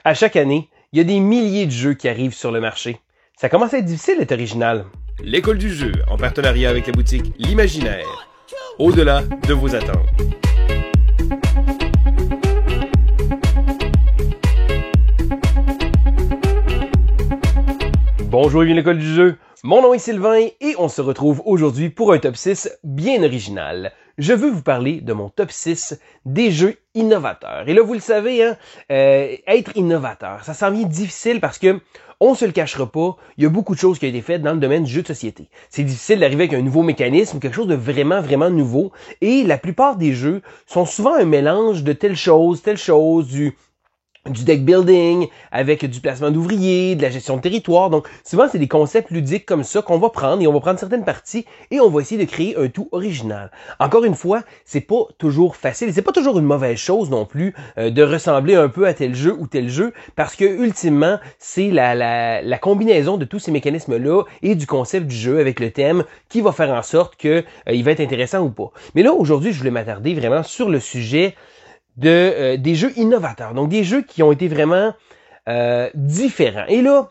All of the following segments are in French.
À chaque année, il y a des milliers de jeux qui arrivent sur le marché. Ça commence à être difficile d'être original. L'école du jeu, en partenariat avec la boutique L'Imaginaire. Au-delà de vos attentes. Bonjour et bienvenue à l'école du jeu. Mon nom est Sylvain et on se retrouve aujourd'hui pour un top 6 bien original. Je veux vous parler de mon top 6 des jeux innovateurs. Et là, vous le savez, être innovateur, ça s'en vient difficile parce que on se le cachera pas, il y a beaucoup de choses qui ont été faites dans le domaine du jeu de société. C'est difficile d'arriver avec un nouveau mécanisme, quelque chose de vraiment nouveau. Et la plupart des jeux sont souvent un mélange de telle chose, du deck building, avec du placement d'ouvriers, de la gestion de territoire. Donc, souvent, c'est des concepts ludiques comme ça qu'on va prendre et on va prendre certaines parties et on va essayer de créer un tout original. Encore une fois, c'est pas toujours facile et c'est pas toujours une mauvaise chose non plus de ressembler un peu à tel jeu ou tel jeu parce que, ultimement, c'est la combinaison de tous ces mécanismes-là et du concept du jeu avec le thème qui va faire en sorte que il va être intéressant ou pas. Mais là, aujourd'hui, je voulais m'attarder vraiment sur le sujet des jeux innovateurs, donc des jeux qui ont été vraiment différents. Et là,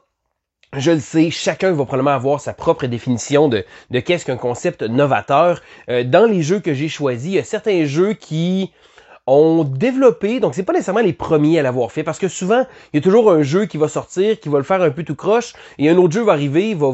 je le sais, chacun va probablement avoir sa propre définition de qu'est-ce qu'un concept novateur. Dans les jeux que j'ai choisis, il y a certains jeux qui ont développé, donc c'est pas nécessairement les premiers à l'avoir fait, parce que souvent, il y a toujours un jeu qui va sortir, qui va le faire un peu tout croche, et un autre jeu va arriver, va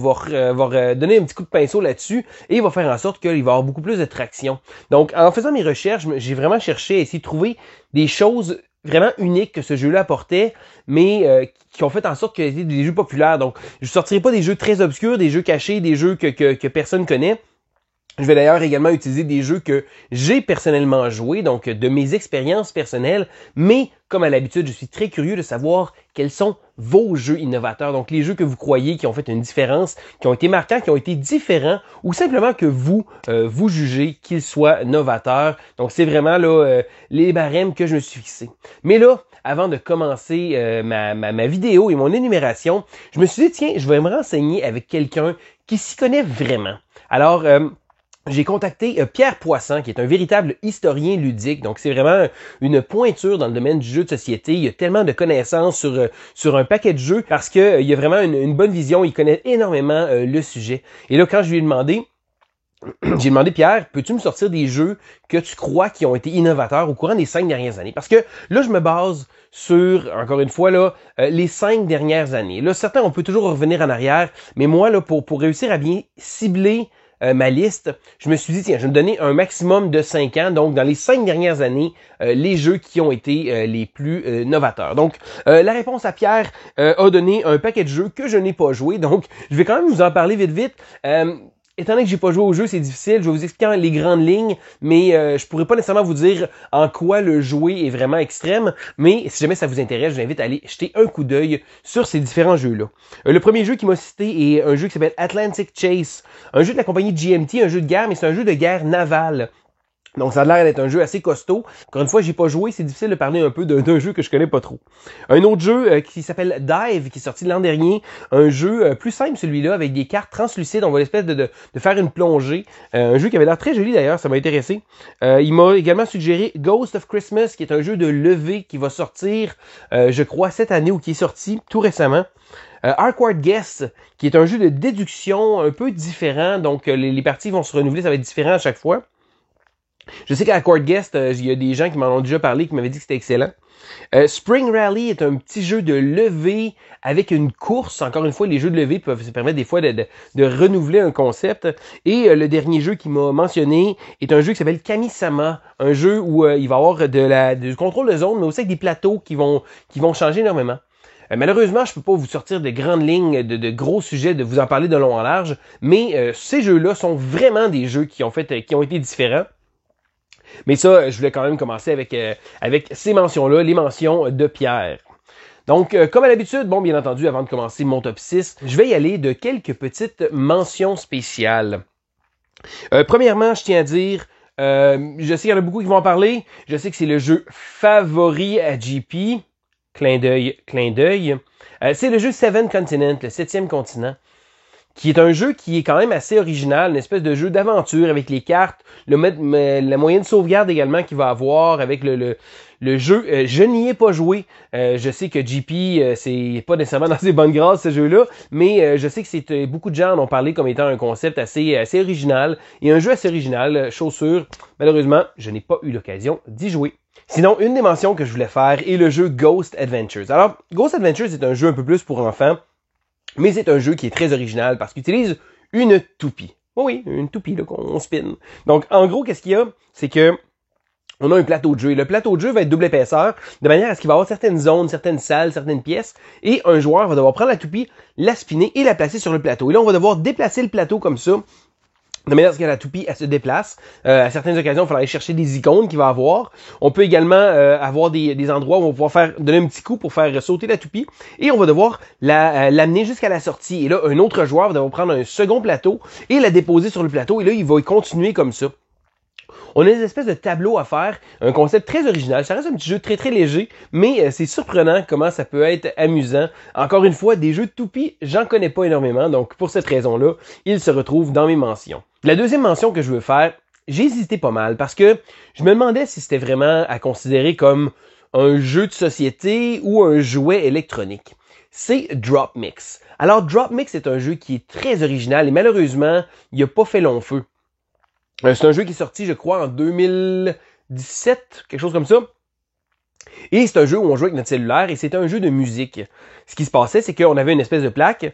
donner un petit coup de pinceau là-dessus, et il va faire en sorte qu'il va avoir beaucoup plus de traction. Donc, en faisant mes recherches, j'ai vraiment cherché à essayer de trouver des choses vraiment uniques que ce jeu-là apportait, mais qui ont fait en sorte que c'était des jeux populaires. Donc, je sortirai pas des jeux très obscurs, des jeux cachés, des jeux que personne connaît. Je vais d'ailleurs également utiliser des jeux que j'ai personnellement joués, donc de mes expériences personnelles, mais comme à l'habitude, je suis très curieux de savoir quels sont vos jeux innovateurs, donc les jeux que vous croyez qui ont fait une différence, qui ont été marquants, qui ont été différents, ou simplement que vous jugez qu'ils soient novateurs. Donc c'est vraiment là les barèmes que je me suis fixé. Mais là, avant de commencer ma vidéo et mon énumération, je me suis dit, tiens, je vais me renseigner avec quelqu'un qui s'y connaît vraiment. Alors, j'ai contacté Pierre Poisson, qui est un véritable historien ludique. Donc, c'est vraiment une pointure dans le domaine du jeu de société. Il y a tellement de connaissances sur un paquet de jeux parce que il y a vraiment une bonne vision. Il connaît énormément le sujet. Et là, quand je lui ai demandé, Pierre, peux-tu me sortir des jeux que tu crois qui ont été innovateurs au courant des 5 dernières années? Parce que là, je me base sur, encore une fois, là, les 5 dernières années. Là, certains, on peut toujours revenir en arrière, mais moi, là, pour réussir à bien cibler ma liste, je me suis dit, tiens, je vais me donner un maximum de 5 ans, donc dans les 5 dernières années, les jeux qui ont été les plus novateurs. Donc, la réponse à Pierre a donné un paquet de jeux que je n'ai pas joué, donc je vais quand même vous en parler vite. Étant donné que j'ai pas joué au jeu, c'est difficile. Je vais vous expliquer les grandes lignes, mais je pourrais pas nécessairement vous dire en quoi le jouer est vraiment extrême. Mais si jamais ça vous intéresse, je vous invite à aller jeter un coup d'œil sur ces différents jeux-là. Le premier jeu qui m'a cité est un jeu qui s'appelle Atlantic Chase, un jeu de la compagnie GMT, un jeu de guerre, mais c'est un jeu de guerre navale. Donc, ça a l'air d'être un jeu assez costaud. Encore une fois, j'ai pas joué, c'est difficile de parler un peu d'un jeu que je connais pas trop. Un autre jeu qui s'appelle Dive, qui est sorti l'an dernier. Un jeu plus simple, celui-là, avec des cartes translucides. On va l'espèce de faire une plongée. Un jeu qui avait l'air très joli, d'ailleurs, ça m'a intéressé. Il m'a également suggéré Ghost of Christmas, qui est un jeu de levée qui va sortir, je crois, cette année ou qui est sorti tout récemment. Arkward Guess, qui est un jeu de déduction un peu différent. Donc, les parties vont se renouveler, ça va être différent à chaque fois. Je sais qu'à Accord Guest, il y a des gens qui m'en ont déjà parlé, qui m'avaient dit que c'était excellent. Spring Rally est un petit jeu de levée avec une course. Encore une fois, les jeux de levée peuvent se permettre des fois de renouveler un concept. Et le dernier jeu qui m'a mentionné est un jeu qui s'appelle Kami-sama, un jeu où il va y avoir du contrôle de zone, mais aussi avec des plateaux qui vont changer énormément. Malheureusement, je peux pas vous sortir de grandes lignes, de gros sujets, de vous en parler de long en large, mais ces jeux-là sont vraiment des jeux qui ont été différents. Mais ça, je voulais quand même commencer avec ces mentions-là, les mentions de Pierre. Donc, comme à l'habitude, bon, bien entendu, avant de commencer mon top 6, je vais y aller de quelques petites mentions spéciales. Premièrement, je tiens à dire, je sais qu'il y en a beaucoup qui vont en parler, je sais que c'est le jeu favori à JP, clin d'œil, c'est le jeu Seven Continent, le 7e continent, qui est un jeu qui est quand même assez original, une espèce de jeu d'aventure avec les cartes, la moyenne de sauvegarde également qu'il va avoir avec le jeu. Je n'y ai pas joué. Je sais que JP, c'est pas nécessairement dans ses bonnes grâces ce jeu-là, mais je sais que beaucoup de gens en ont parlé comme étant un concept assez original et un jeu assez original. Chose sûre, malheureusement, je n'ai pas eu l'occasion d'y jouer. Sinon, une des mentions que je voulais faire est le jeu Ghost Adventures. Alors, Ghost Adventures est un jeu un peu plus pour enfants, mais c'est un jeu qui est très original parce qu'il utilise une toupie. Oui, une toupie là, qu'on spin. Donc, en gros, qu'est-ce qu'il y a? C'est que on a un plateau de jeu. Et le plateau de jeu va être double épaisseur, de manière à ce qu'il va y avoir certaines zones, certaines salles, certaines pièces, et un joueur va devoir prendre la toupie, la spinner et la placer sur le plateau. Et là, on va devoir déplacer le plateau comme ça, de manière à ce que la toupie, elle se déplace. À certaines occasions, il faudra aller chercher des icônes qu'il va avoir. On peut également avoir des endroits où on va pouvoir donner un petit coup pour faire sauter la toupie. Et on va devoir l'amener jusqu'à la sortie. Et là, un autre joueur va devoir prendre un second plateau et la déposer sur le plateau. Et là, il va continuer comme ça. On a des espèces de tableaux à faire, un concept très original. Ça reste un petit jeu très très léger, mais c'est surprenant comment ça peut être amusant. Encore une fois, des jeux de toupie, j'en connais pas énormément, donc pour cette raison-là, ils se retrouvent dans mes mentions. La deuxième mention que je veux faire, j'ai hésité pas mal parce que je me demandais si c'était vraiment à considérer comme un jeu de société ou un jouet électronique. C'est Drop Mix. Alors Drop Mix est un jeu qui est très original et malheureusement, il n'a pas fait long feu. C'est un jeu qui est sorti, je crois, en 2017, quelque chose comme ça. Et c'est un jeu où on jouait avec notre cellulaire et c'était un jeu de musique. Ce qui se passait, c'est qu'on avait une espèce de plaque,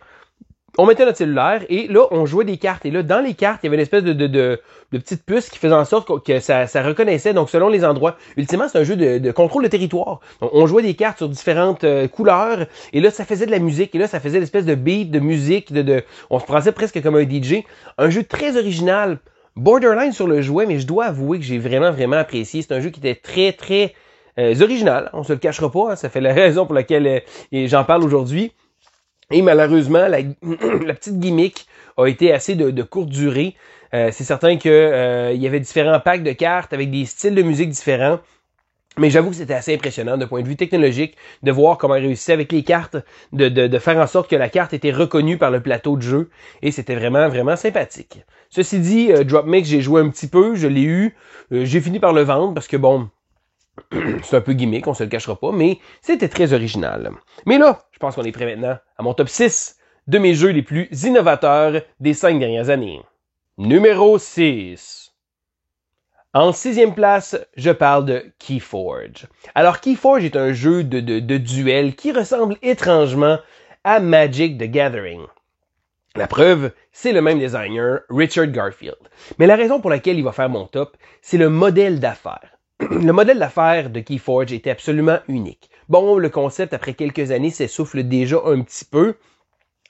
on mettait notre cellulaire et là, on jouait des cartes. Et là, dans les cartes, il y avait une espèce de petite puce qui faisait en sorte que ça reconnaissait, donc selon les endroits. Ultimement, c'est un jeu de contrôle de territoire. Donc, on jouait des cartes sur différentes couleurs et là, ça faisait de la musique. Et là, ça faisait une espèce de beat, de musique, on se pensait presque comme un DJ. Un jeu très original. Borderline sur le jouet, mais je dois avouer que j'ai vraiment, vraiment apprécié. C'est un jeu qui était très, très original. On se le cachera pas. Hein. Ça fait la raison pour laquelle j'en parle aujourd'hui. Et malheureusement, la petite gimmick a été assez de courte durée. C'est certain que il y avait différents packs de cartes avec des styles de musique différents. Mais j'avoue que c'était assez impressionnant de point de vue technologique de voir comment il réussissait avec les cartes, de faire en sorte que la carte était reconnue par le plateau de jeu. Et c'était vraiment, vraiment sympathique. Ceci dit, Drop Mix, j'ai joué un petit peu, je l'ai eu. J'ai fini par le vendre parce que bon, c'est un peu gimmick, on se le cachera pas, mais c'était très original. Mais là, je pense qu'on est prêt maintenant à mon top 6 de mes jeux les plus innovateurs des 5 dernières années. Numéro 6. En 6e place, je parle de Keyforge. Alors, Keyforge est un jeu de duel qui ressemble étrangement à Magic the Gathering. La preuve, c'est le même designer, Richard Garfield. Mais la raison pour laquelle il va faire mon top, c'est le modèle d'affaires. Le modèle d'affaires de Keyforge était absolument unique. Bon, le concept, après quelques années, s'essouffle déjà un petit peu,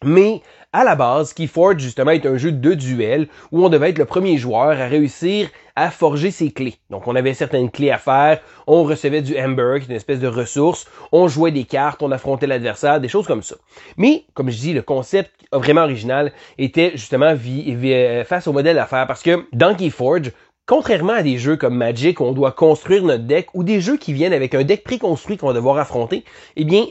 mais à la base, Keyforge, justement, est un jeu de duel où on devait être le premier joueur à réussir à forger ses clés. Donc, on avait certaines clés à faire, on recevait du Ember, qui est une espèce de ressource, on jouait des cartes, on affrontait l'adversaire, des choses comme ça. Mais, comme je dis, le concept vraiment original était justement face au modèle d'affaires, parce que dans Keyforge, contrairement à des jeux comme Magic où on doit construire notre deck ou des jeux qui viennent avec un deck préconstruit qu'on va devoir affronter, eh bien,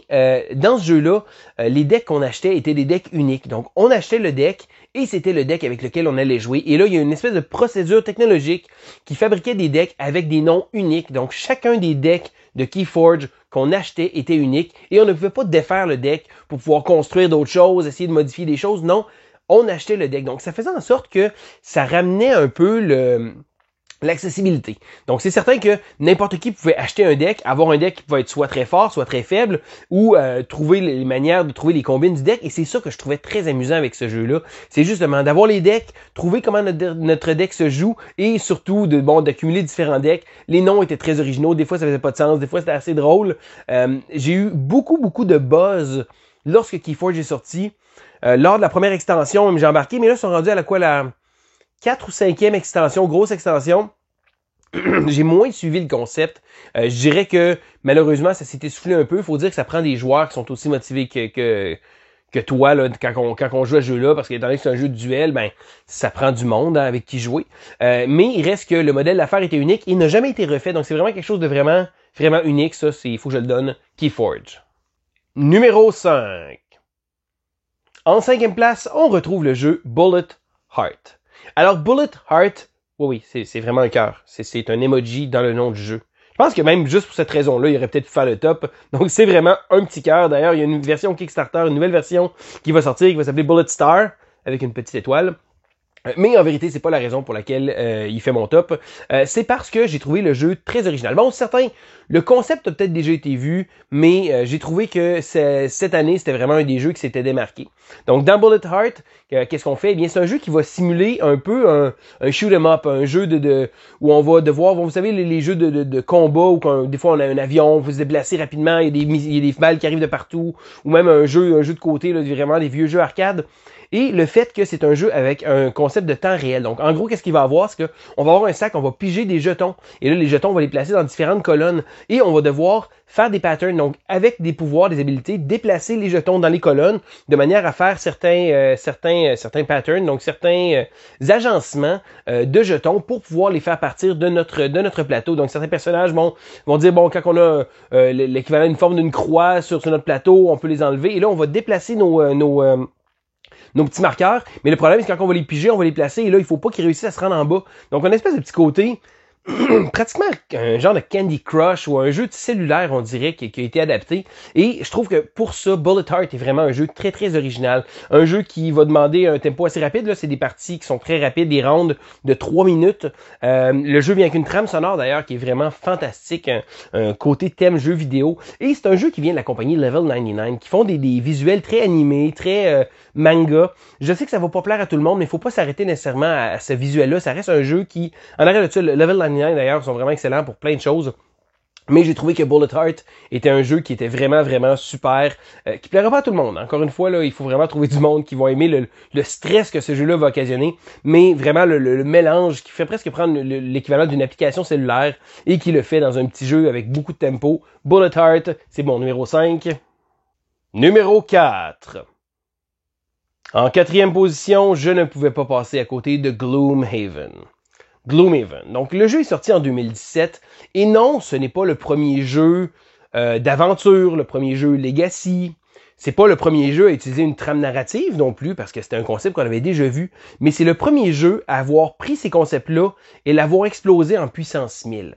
dans ce jeu-là, les decks qu'on achetait étaient des decks uniques. Donc, on achetait le deck et c'était le deck avec lequel on allait jouer. Et là, il y a une espèce de procédure technologique qui fabriquait des decks avec des noms uniques. Donc, chacun des decks de Keyforge qu'on achetait était unique et on ne pouvait pas défaire le deck pour pouvoir construire d'autres choses, essayer de modifier des choses. Non, on achetait le deck. Donc, ça faisait en sorte que ça ramenait un peu l'accessibilité. Donc, c'est certain que n'importe qui pouvait acheter un deck, avoir un deck qui pouvait être soit très fort, soit très faible, ou trouver les manières de trouver les combines du deck. Et c'est ça que je trouvais très amusant avec ce jeu-là. C'est justement d'avoir les decks, trouver comment notre deck se joue, et surtout d'accumuler différents decks. Les noms étaient très originaux. Des fois, ça faisait pas de sens. Des fois, c'était assez drôle. J'ai eu beaucoup de buzz lorsque Keyforge est sorti. Lors de la première extension, j'ai embarqué, mais là, ils sont rendus à la 4 ou 5e extension, grosse extension. J'ai moins suivi le concept. Je dirais que malheureusement, ça s'est essoufflé un peu. Il faut dire que ça prend des joueurs qui sont aussi motivés que toi là, quand on joue à ce jeu-là, parce qu'étant donné que c'est un jeu de duel, ben ça prend du monde avec qui jouer. Mais il reste que le modèle d'affaires était unique. Il n'a jamais été refait, donc c'est vraiment quelque chose de vraiment unique. Ça, il faut que je le donne. Keyforge. Numéro 5. En 5e place, on retrouve le jeu Bullet Heart. Alors, Bullet Heart, oui, c'est vraiment un cœur. C'est un emoji dans le nom du jeu. Je pense que même juste pour cette raison-là, il aurait peut-être pu faire le top. Donc, c'est vraiment un petit cœur. D'ailleurs, il y a une version Kickstarter, une nouvelle version qui va sortir, qui va s'appeler Bullet Star, avec une petite étoile. Mais en vérité, c'est pas la raison pour laquelle il fait mon top. C'est parce que j'ai trouvé le jeu très original. Bon, certains, le concept a peut-être déjà été vu, mais j'ai trouvé que cette année, c'était vraiment un des jeux qui s'était démarqué. Donc, dans Bullet Heart, qu'est-ce qu'on fait? Eh bien, c'est un jeu qui va simuler un peu un shoot 'em up, un jeu où on va devoir, vous savez, les jeux de combat où des fois on a un avion, on peut se déplacer rapidement, il y a des balles qui arrivent de partout, ou même un jeu de côté, là, vraiment des vieux jeux arcade. Et le fait que c'est un jeu avec un concept de temps réel. Donc, en gros, qu'est-ce qu'il va avoir? C'est qu'on va avoir un sac, on va piger des jetons. Et là, les jetons, on va les placer dans différentes colonnes. Et on va devoir faire des patterns. Donc, avec des pouvoirs, des habilités, déplacer les jetons dans les colonnes de manière à faire certains patterns, donc certains agencements de jetons pour pouvoir les faire partir de notre plateau. Donc, certains personnages vont dire, bon, quand on a l'équivalent d'une forme d'une croix sur notre plateau, on peut les enlever. Et là, on va déplacer nos petits marqueurs, mais le problème, c'est quand on va les piger, on va les placer, et là, il faut pas qu'ils réussissent à se rendre en bas. Donc, on a une espèce de petit côté, pratiquement un genre de Candy Crush, ou un jeu de cellulaire, on dirait, qui a été adapté. Et je trouve que pour ça, Bullet Heart est vraiment un jeu très, très original. Un jeu qui va demander un tempo assez rapide, là, c'est des parties qui sont très rapides, des rounds de 3 minutes. Le jeu vient avec une trame sonore, d'ailleurs, qui est vraiment fantastique, un côté thème jeu vidéo. Et c'est un jeu qui vient de la compagnie Level 99, qui font des visuels très animés, très manga. Je sais que ça va pas plaire à tout le monde, mais il faut pas s'arrêter nécessairement à ce visuel-là. Ça reste un jeu qui, en arrière de ça, le Level 99 d'ailleurs, sont vraiment excellents pour plein de choses. Mais j'ai trouvé que Bullet Heart était un jeu qui était vraiment, vraiment super, qui plaira pas à tout le monde. Encore une fois, là, il faut vraiment trouver du monde qui va aimer le stress que ce jeu-là va occasionner, mais vraiment le mélange qui fait presque prendre l'équivalent d'une application cellulaire et qui le fait dans un petit jeu avec beaucoup de tempo. Bullet Heart, c'est mon numéro 5. Numéro 4. En 4e position, je ne pouvais pas passer à côté de Gloomhaven. Gloomhaven. Donc, le jeu est sorti en 2017. Et non, ce n'est pas le premier jeu d'aventure, le premier jeu Legacy. C'est pas le premier jeu à utiliser une trame narrative non plus, parce que c'était un concept qu'on avait déjà vu. Mais c'est le premier jeu à avoir pris ces concepts-là et l'avoir explosé en puissance 1000.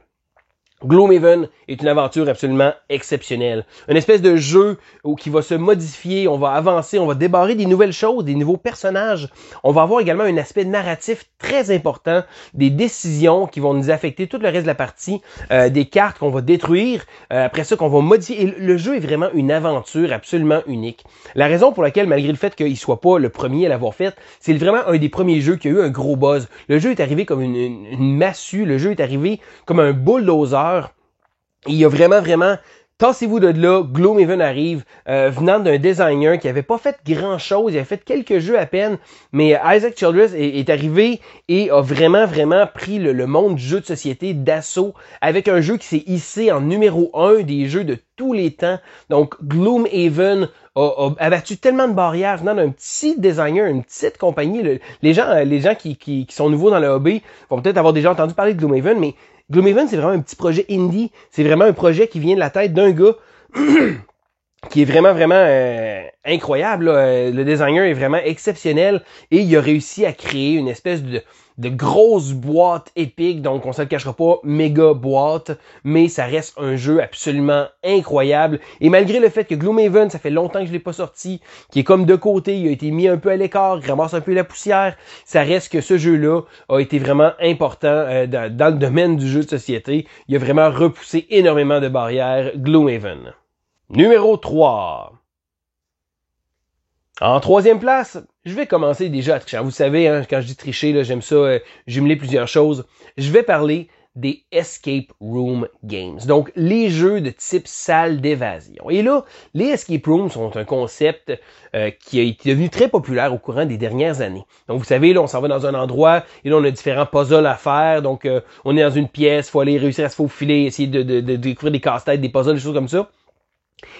Gloomhaven est une aventure absolument exceptionnelle. Une espèce de jeu qui va se modifier, on va avancer, on va débarrer des nouvelles choses, des nouveaux personnages. On va avoir également un aspect narratif très important, des décisions qui vont nous affecter tout le reste de la partie, des cartes qu'on va détruire, après ça qu'on va modifier. Et le jeu est vraiment une aventure absolument unique. La raison pour laquelle, malgré le fait qu'il soit pas le premier à l'avoir fait, c'est vraiment un des premiers jeux qui a eu un gros buzz. Le jeu est arrivé comme une massue, le jeu est arrivé comme un bulldozer. Il y a vraiment, tassez-vous de là, Gloomhaven arrive, venant d'un designer qui avait pas fait grand-chose, il avait fait quelques jeux à peine, mais Isaac Childress est arrivé et a vraiment pris le monde du jeu de société d'assaut avec un jeu qui s'est hissé en numéro 1 des jeux de tous les temps. Donc, Gloomhaven a abattu tellement de barrières venant d'un petit designer, une petite compagnie. Les gens qui sont nouveaux dans le hobby vont peut-être avoir déjà entendu parler de Gloomhaven, mais Gloomhaven, c'est vraiment un petit projet indie. C'est vraiment un projet qui vient de la tête d'un gars qui est vraiment incroyable. Là. Le designer est vraiment exceptionnel et il a réussi à créer une espèce de grosse boîte épique. Donc, on se le cachera pas, méga boîte, mais ça reste un jeu absolument incroyable. Et malgré le fait que Gloomhaven, ça fait longtemps que je l'ai pas sorti, qui est comme de côté, il a été mis un peu à l'écart, il ramasse un peu la poussière, ça reste que ce jeu-là a été vraiment important dans le domaine du jeu de société. Il a vraiment repoussé énormément de barrières, Gloomhaven. Numéro 3. En 3e place, je vais commencer déjà à tricher. Vous savez, hein, quand je dis tricher, là, j'aime ça jumeler plusieurs choses. Je vais parler des escape room games. Donc, les jeux de type salle d'évasion. Et là, les escape rooms sont un concept qui a été devenu très populaire au courant des dernières années. Donc, vous savez, là, on s'en va dans un endroit et là, on a différents puzzles à faire. Donc, on est dans une pièce, il faut aller réussir à se faufiler, essayer de découvrir des casse-têtes, des puzzles, des choses comme ça.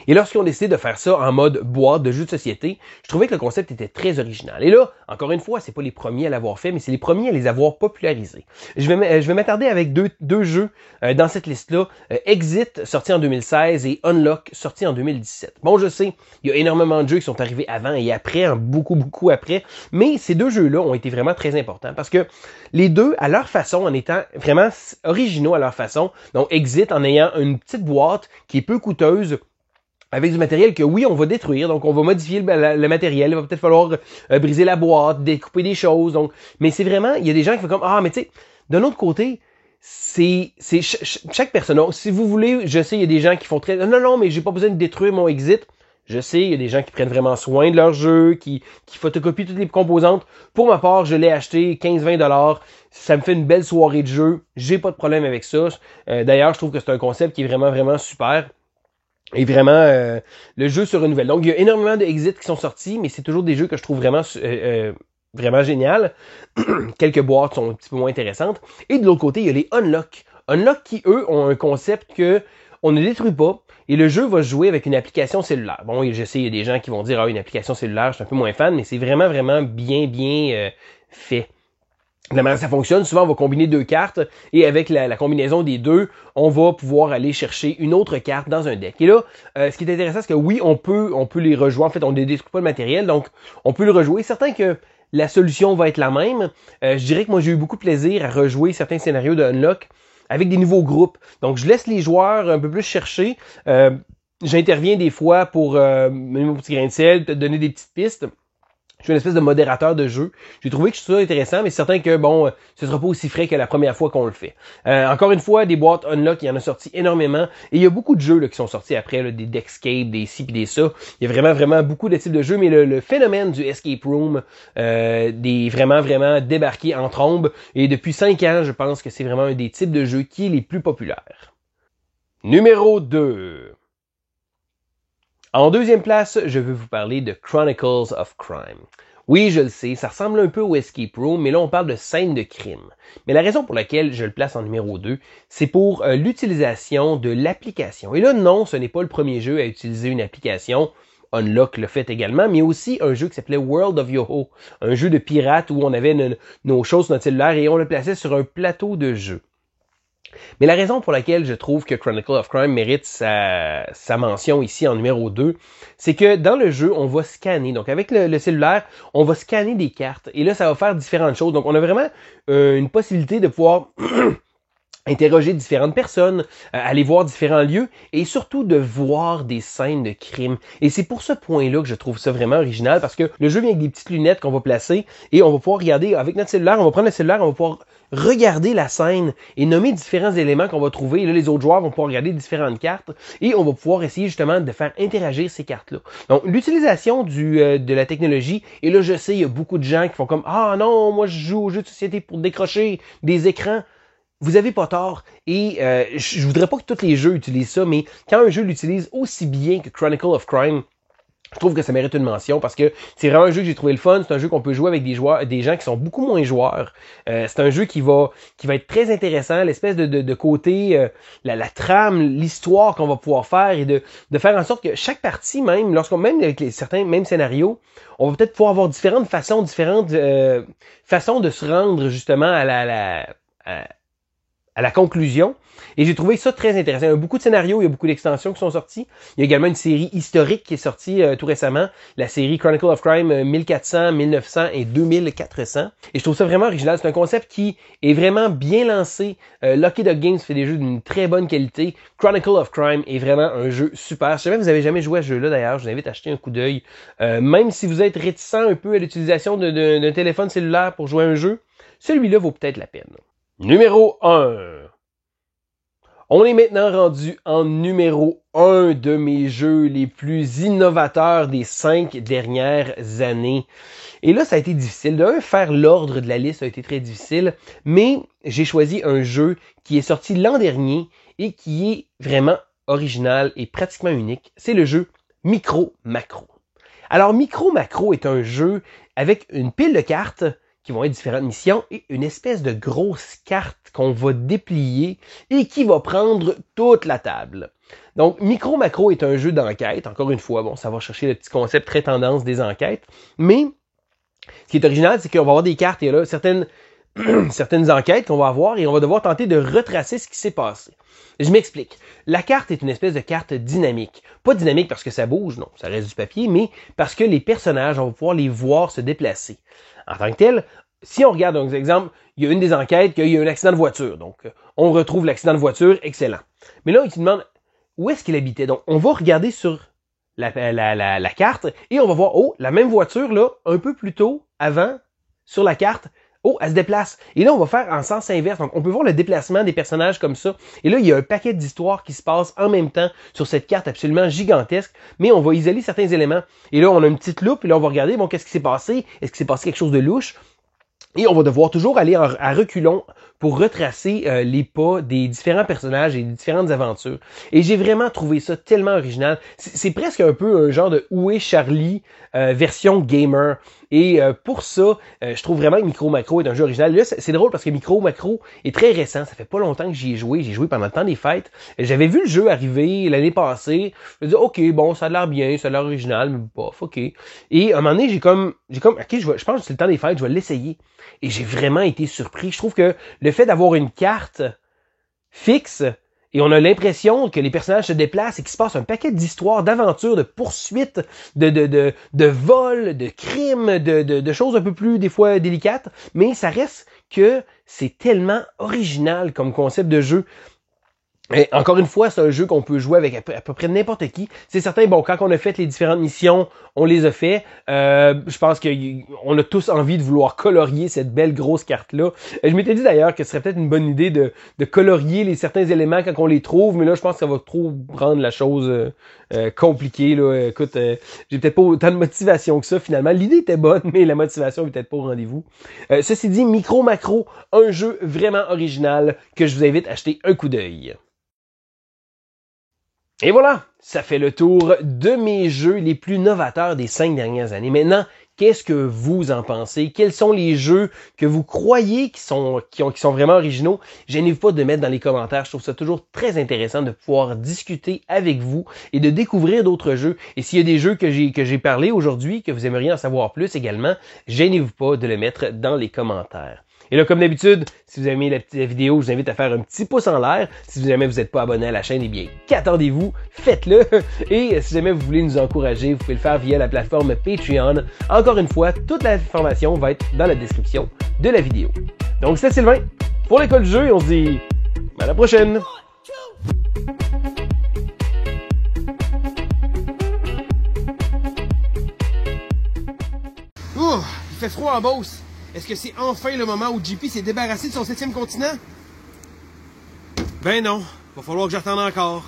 Et lorsqu'ils ont décidé de faire ça en mode boîte de jeu de société, je trouvais que le concept était très original. Et là, encore une fois, c'est pas les premiers à l'avoir fait, mais c'est les premiers à les avoir popularisés. Je vais m'attarder avec deux jeux dans cette liste-là. Exit, sorti en 2016, et Unlock, sorti en 2017. Bon, je sais, il y a énormément de jeux qui sont arrivés avant et après, beaucoup après, mais ces deux jeux-là ont été vraiment très importants parce que les deux, à leur façon, en étant vraiment originaux à leur façon, donc Exit en ayant une petite boîte qui est peu coûteuse, avec du matériel que oui, on va détruire, donc on va modifier le matériel, il va peut-être falloir briser la boîte, découper des choses, donc, mais c'est vraiment, il y a des gens qui font comme, ah, mais tu sais, d'un autre côté, c'est chaque personne, donc, si vous voulez, je sais, il y a des gens qui font très, non, mais j'ai pas besoin de détruire mon Exit, je sais, il y a des gens qui prennent vraiment soin de leur jeu, qui photocopient toutes les composantes, pour ma part, je l'ai acheté 15-20$, ça me fait une belle soirée de jeu, j'ai pas de problème avec ça, d'ailleurs, je trouve que c'est un concept qui est vraiment super. Et vraiment, le jeu se renouvelle. Donc, il y a énormément d'exits qui sont sortis, mais c'est toujours des jeux que je trouve vraiment génial. Quelques boîtes sont un petit peu moins intéressantes. Et de l'autre côté, il y a les Unlock. Unlock qui, eux, ont un concept que on ne détruit pas et le jeu va se jouer avec une application cellulaire. Bon, je sais, il y a des gens qui vont dire, ah, une application cellulaire, je suis un peu moins fan, mais c'est vraiment bien fait. La manière ça fonctionne, souvent on va combiner deux cartes et avec la combinaison des deux, on va pouvoir aller chercher une autre carte dans un deck. Et là, ce qui est intéressant, c'est que oui, on peut les rejouer. En fait, on ne détruit pas le matériel, donc on peut le rejouer. Certain que la solution va être la même. Je dirais que moi, j'ai eu beaucoup de plaisir à rejouer certains scénarios de Unlock avec des nouveaux groupes. Donc, je laisse les joueurs un peu plus chercher. J'interviens des fois pour mener mon petit grain de sel, peut-être donner des petites pistes. Je suis une espèce de modérateur de jeu. J'ai trouvé que c'est ça intéressant, mais c'est certain que, bon, ce sera pas aussi frais que la première fois qu'on le fait. Encore une fois, des boîtes Unlock, il y en a sorti énormément. Et il y a beaucoup de jeux là, qui sont sortis après, là, des Deckscape, des ci pis des ça. Il y a vraiment beaucoup de types de jeux, mais le phénomène du Escape Room, des vraiment débarqué en trombe. Et depuis 5 ans, je pense que c'est vraiment un des types de jeux qui est les plus populaires. Numéro 2. En deuxième place, je veux vous parler de Chronicles of Crime. Oui, je le sais, ça ressemble un peu au Escape Room, mais là on parle de scène de crime. Mais la raison pour laquelle je le place en numéro 2, c'est pour l'utilisation de l'application. Et là, non, ce n'est pas le premier jeu à utiliser une application. Unlock le fait également, mais aussi un jeu qui s'appelait World of Yoho, un jeu de pirate où on avait nos choses sur notre cellulaire et on le plaçait sur un plateau de jeu. Mais la raison pour laquelle je trouve que Chronicle of Crime mérite sa mention ici en numéro 2, c'est que dans le jeu, on va scanner. Donc avec le cellulaire, on va scanner des cartes. Et là, ça va faire différentes choses. Donc on a vraiment une possibilité de pouvoir interroger différentes personnes, aller voir différents lieux et surtout de voir des scènes de crime. Et c'est pour ce point-là que je trouve ça vraiment original parce que le jeu vient avec des petites lunettes qu'on va placer et on va pouvoir regarder avec notre cellulaire, on va prendre le cellulaire, on va pouvoir regarder la scène et nommer différents éléments qu'on va trouver. Et là, les autres joueurs vont pouvoir regarder différentes cartes et on va pouvoir essayer justement de faire interagir ces cartes-là. Donc, l'utilisation de la technologie, et là, je sais, il y a beaucoup de gens qui font comme « Ah non, moi je joue aux jeux de société pour décrocher des écrans ». Vous avez pas tort et je voudrais pas que tous les jeux utilisent ça, mais quand un jeu l'utilise aussi bien que Chronicle of Crime, je trouve que ça mérite une mention parce que c'est vraiment un jeu que j'ai trouvé le fun. C'est un jeu qu'on peut jouer avec des gens qui sont beaucoup moins joueurs. C'est un jeu qui va être très intéressant, l'espèce de côté, la trame, l'histoire qu'on va pouvoir faire et de faire en sorte que chaque partie, même avec certains mêmes scénarios, on va peut-être pouvoir avoir différentes façons de se rendre justement à la conclusion. Et j'ai trouvé ça très intéressant. Il y a beaucoup de scénarios, il y a beaucoup d'extensions qui sont sorties. Il y a également une série historique qui est sortie tout récemment, la série Chronicle of Crime 1400, 1900 et 2400. Et je trouve ça vraiment original. C'est un concept qui est vraiment bien lancé. Lucky Duck Games fait des jeux d'une très bonne qualité. Chronicle of Crime est vraiment un jeu super. Si jamais vous avez jamais joué à ce jeu-là d'ailleurs, je vous invite à jeter un coup d'œil. Même si vous êtes réticent un peu à l'utilisation d'un téléphone cellulaire pour jouer à un jeu, celui-là vaut peut-être la peine. Numéro 1. On est maintenant rendu en numéro 1 de mes jeux les plus innovateurs des 5 dernières années. Et là, ça a été difficile. Faire l'ordre de la liste a été très difficile, mais j'ai choisi un jeu qui est sorti l'an dernier et qui est vraiment original et pratiquement unique. C'est le jeu Micro Macro. Alors, Micro Macro est un jeu avec une pile de cartes qui vont être différentes missions et une espèce de grosse carte qu'on va déplier et qui va prendre toute la table. Donc, Micro Macro est un jeu d'enquête. Encore une fois, bon, ça va chercher le petit concept très tendance des enquêtes. Mais, ce qui est original, c'est qu'on va avoir des cartes et là, certaines enquêtes qu'on va avoir et on va devoir tenter de retracer ce qui s'est passé. Je m'explique. La carte est une espèce de carte dynamique. Pas dynamique parce que ça bouge, non, ça reste du papier, mais parce que les personnages, on va pouvoir les voir se déplacer. En tant que tel, si on regarde un exemple, il y a une des enquêtes qu'il y a eu un accident de voiture. Donc, on retrouve l'accident de voiture, excellent. Mais là, il te demande où est-ce qu'il habitait. Donc, on va regarder sur la carte et on va voir, oh, la même voiture, là, un peu plus tôt, avant, sur la carte, oh, elle se déplace. Et là, on va faire en sens inverse. Donc, on peut voir le déplacement des personnages comme ça. Et là, il y a un paquet d'histoires qui se passent en même temps sur cette carte absolument gigantesque. Mais on va isoler certains éléments. Et là, on a une petite loupe. Et là, on va regarder, bon, qu'est-ce qui s'est passé? Est-ce qu'il s'est passé quelque chose de louche? Et on va devoir toujours aller à reculons pour retracer les pas des différents personnages et des différentes aventures. Et j'ai vraiment trouvé ça tellement original. C'est presque un peu un genre de Où est Charlie version gamer. Et pour ça, je trouve vraiment que Micro Macro est un jeu original. Là, c'est drôle parce que Micro Macro est très récent. Ça fait pas longtemps que j'y ai joué. J'ai joué pendant le temps des fêtes. J'avais vu le jeu arriver l'année passée. Je me disais, OK, bon, ça a l'air bien, ça a l'air original, mais bof, OK. Et à un moment donné, j'ai comme, OK, je pense que c'est le temps des fêtes, je vais l'essayer. Et j'ai vraiment été surpris. Je trouve que le fait d'avoir une carte fixe, et on a l'impression que les personnages se déplacent et qu'il se passe un paquet d'histoires, d'aventures, de poursuites, de vols, de crimes, de choses un peu plus, des fois, délicates. Mais ça reste que c'est tellement original comme concept de jeu. Et encore une fois, c'est un jeu qu'on peut jouer avec à peu près n'importe qui. C'est certain, bon, quand on a fait les différentes missions, on les a fait. Je pense qu'on a tous envie de vouloir colorier cette belle grosse carte-là. Je m'étais dit d'ailleurs que ce serait peut-être une bonne idée de colorier certains éléments quand on les trouve, mais là, je pense que ça va trop rendre la chose compliquée. Là. Écoute, j'ai peut-être pas autant de motivation que ça, finalement. L'idée était bonne, mais la motivation est peut-être pas au rendez-vous. Ceci dit, Micro Macro, un jeu vraiment original que je vous invite à jeter un coup d'œil. Et voilà, ça fait le tour de mes jeux les plus novateurs des 5 dernières années. Maintenant, qu'est-ce que vous en pensez? Quels sont les jeux que vous croyez qui sont vraiment originaux? Gênez-vous pas de mettre dans les commentaires. Je trouve ça toujours très intéressant de pouvoir discuter avec vous et de découvrir d'autres jeux. Et s'il y a des jeux que j'ai parlé aujourd'hui, que vous aimeriez en savoir plus également, gênez-vous pas de le mettre dans les commentaires. Et là, comme d'habitude, si vous avez aimé la vidéo, je vous invite à faire un petit pouce en l'air. Si jamais vous n'êtes pas abonné à la chaîne, eh bien, qu'attendez-vous? Faites-le! Et si jamais vous voulez nous encourager, vous pouvez le faire via la plateforme Patreon. Encore une fois, toute l'information va être dans la description de la vidéo. Donc, c'est Sylvain pour l'école du jeu et on se dit à la prochaine! Ouh, il fait froid en Beauce. Est-ce que c'est enfin le moment où JP s'est débarrassé de son 7e continent? Ben non, va falloir que j'attende encore.